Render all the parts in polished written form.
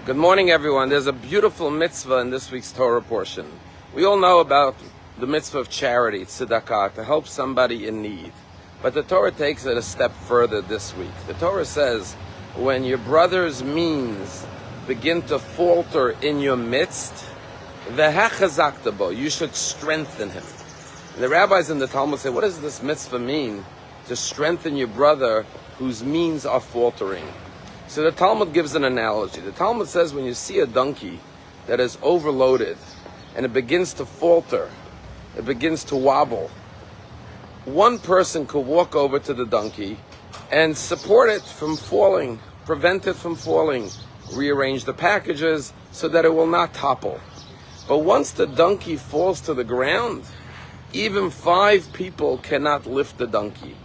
Good morning, everyone. There's a beautiful mitzvah in this week's Torah portion. We all know about the mitzvah of charity, tzedakah, to help somebody in need. But the Torah takes it a step further this week. The Torah says, when your brother's means begin to falter in your midst, v'hachazakta bo, you should strengthen him. And the rabbis in the Talmud say, what does this mitzvah mean? To strengthen your brother whose means are faltering. So the Talmud gives an analogy. The Talmud says when you see a donkey that is overloaded and it begins to falter, it begins to wobble, one person could walk over to the donkey and support it from falling, prevent it from falling, rearrange the packages so that it will not topple. But once the donkey falls to the ground, even 5 people cannot lift the donkey.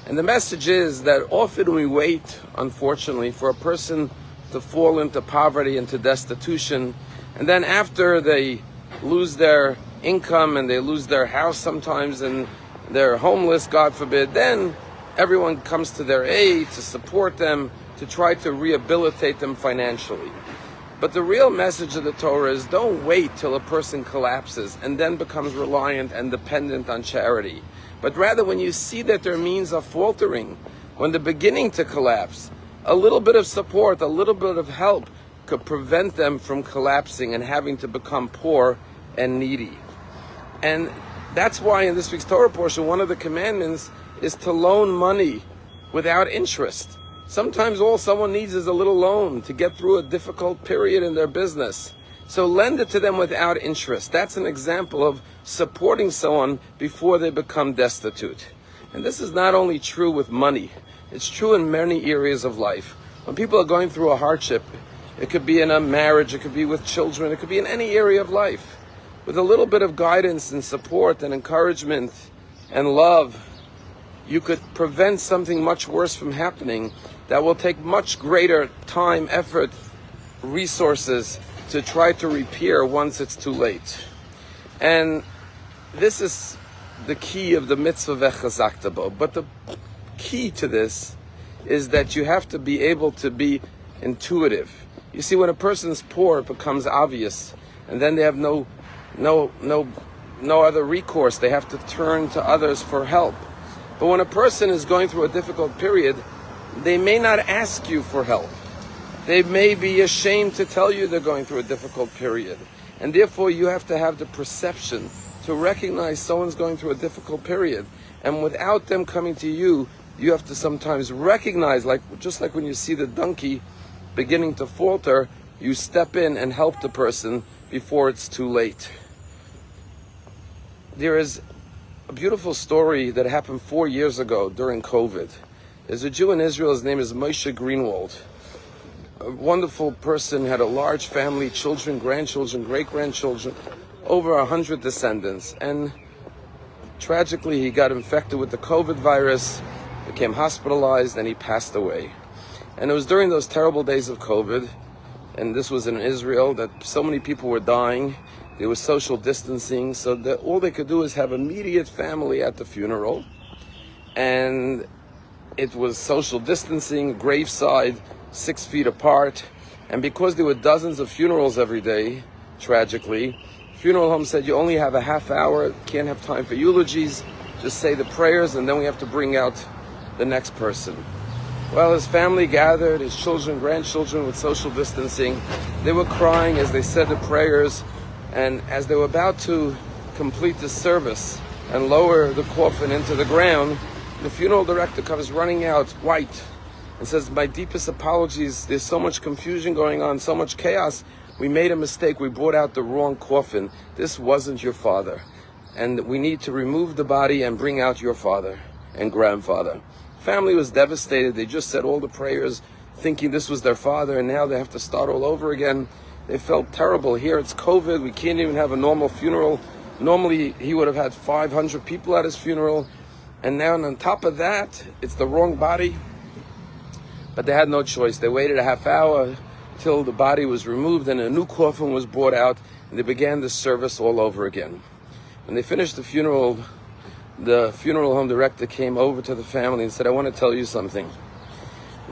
And the message is that often we wait, unfortunately, for a person to fall into poverty, into destitution, and then after they lose their income and they lose their house sometimes and they're homeless, God forbid, then everyone comes to their aid to support them, to try to rehabilitate them financially. But the real message of the Torah is don't wait till a person collapses and then becomes reliant and dependent on charity. But rather, when you see that their means are faltering, when they're beginning to collapse, a little bit of support, a little bit of help could prevent them from collapsing and having to become poor and needy. And that's why in this week's Torah portion, one of the commandments is to loan money without interest. Sometimes all someone needs is a little loan to get through a difficult period in their business. So lend it to them without interest. That's an example of supporting someone before they become destitute. And this is not only true with money, it's true in many areas of life. When people are going through a hardship, it could be in a marriage, it could be with children, it could be in any area of life. With a little bit of guidance and support and encouragement and love, you could prevent something much worse from happening that will take much greater time, effort, resources to try to repair once it's too late. And this is the key of the mitzvah v'chazakta bo. But the key to this is that you have to be able to be intuitive. You see, when a person's poor, it becomes obvious, and then they have no other recourse. They have to turn to others for help. But when a person is going through a difficult period, they may not ask you for help. They may be ashamed to tell you they're going through a difficult period. And therefore you have to have the perception to recognize someone's going through a difficult period. And without them coming to you, you have to sometimes recognize, just like when you see the donkey beginning to falter, you step in and help the person before it's too late. There is a beautiful story that happened 4 years ago during COVID. There's a Jew in Israel, his name is Moshe Greenwald. A wonderful person, had a large family, children, grandchildren, great-grandchildren, over 100 descendants. And tragically, he got infected with the COVID virus, became hospitalized, and he passed away. And it was during those terrible days of COVID, and this was in Israel, that so many people were dying. There was social distancing, so that all they could do is have immediate family at the funeral. And it was social distancing, graveside, 6 feet apart. And because there were dozens of funerals every day, tragically, funeral home said you only have a half hour, can't have time for eulogies, just say the prayers, and then we have to bring out the next person. Well, his family gathered, his children, grandchildren, with social distancing. They were crying as they said the prayers, and as they were about to complete the service and lower the coffin into the ground, the funeral director comes running out, white, and says, my deepest apologies, there's so much confusion going on, so much chaos. We made a mistake, we brought out the wrong coffin. This wasn't your father. And we need to remove the body and bring out your father and grandfather. Family was devastated. They just said all the prayers thinking this was their father, and now they have to start all over again. They felt terrible. Here it's COVID, we can't even have a normal funeral. Normally he would have had 500 people at his funeral, and now on top of that, it's the wrong body. But they had no choice. They waited a half hour till the body was removed and a new coffin was brought out, and they began the service all over again. When they finished the funeral home director came over to the family and said, I want to tell you something.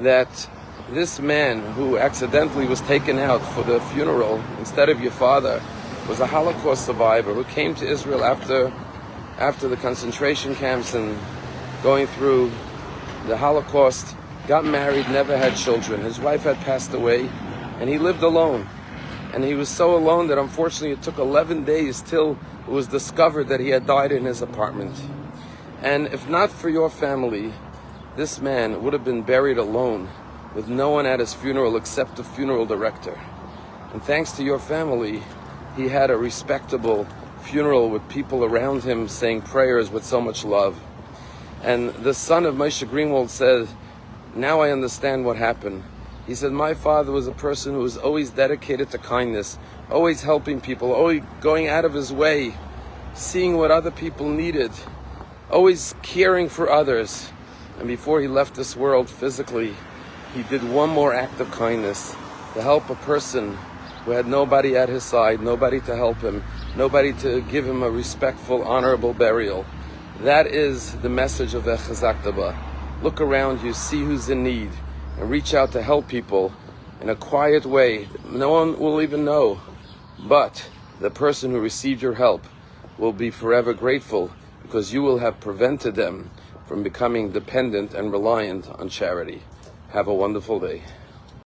That this man who accidentally was taken out for the funeral instead of your father was a Holocaust survivor who came to Israel after the concentration camps and going through the Holocaust, got married, never had children. His wife had passed away, and he lived alone. And he was so alone that unfortunately it took 11 days till it was discovered that he had died in his apartment. And if not for your family, this man would have been buried alone with no one at his funeral except the funeral director. And thanks to your family, he had a respectable funeral with people around him saying prayers with so much love. And the son of Moshe Greenwald said, now I understand what happened. He said, my father was a person who was always dedicated to kindness, always helping people, always going out of his way, seeing what other people needed, always caring for others. And before he left this world physically, he did one more act of kindness to help a person who had nobody at his side, nobody to help him, nobody to give him a respectful, honorable burial. That is the message of Echazak. Look around you, see who's in need, and reach out to help people in a quiet way. No one will even know, but the person who received your help will be forever grateful because you will have prevented them from becoming dependent and reliant on charity. Have a wonderful day.